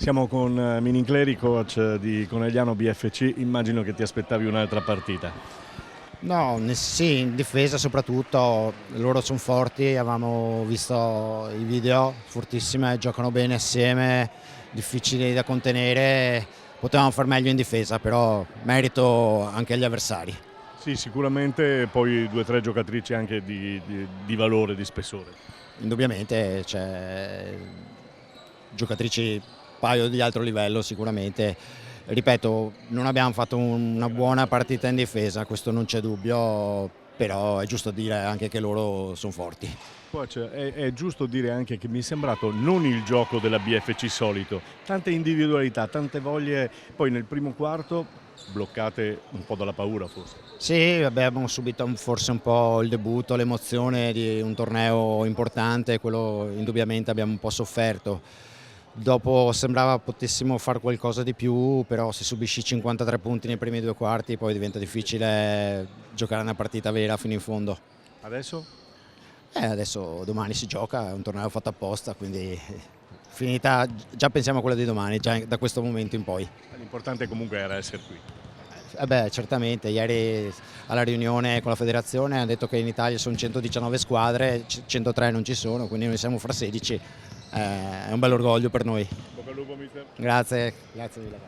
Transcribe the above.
Siamo con Minincleri, coach di Conegliano BFC, immagino che ti aspettavi un'altra partita. No, sì, in difesa soprattutto, loro sono forti, avevamo visto i video, fortissime, giocano bene assieme, difficili da contenere, potevamo far meglio in difesa, però merito anche agli avversari. Sì, sicuramente poi due o tre giocatrici anche di valore, di spessore. Indubbiamente c'è giocatrici paio di altro livello sicuramente. Ripeto, non abbiamo fatto una buona partita in difesa, questo non c'è dubbio, però è giusto dire anche che loro sono forti. Coach, è giusto dire anche che mi è sembrato non il gioco della BFC solito, tante individualità, tante voglie, poi nel primo quarto bloccate un po' dalla paura forse. Sì, vabbè, abbiamo subito forse un po' il debutto, l'emozione di un torneo importante, quello indubbiamente abbiamo un po' sofferto. Dopo sembrava potessimo fare qualcosa di più, però se subisci 53 punti nei primi due quarti poi diventa difficile giocare una partita vera fino in fondo. Adesso? Adesso domani si gioca, è un torneo fatto apposta, quindi finita, già pensiamo a quella di domani, già da questo momento in poi. L'importante comunque era essere qui. Certamente, ieri alla riunione con la federazione hanno detto che in Italia sono 119 squadre, 103 non ci sono, quindi noi siamo fra 16, è un bel orgoglio per noi. Bocca al lupo, mister. Grazie, grazie mille.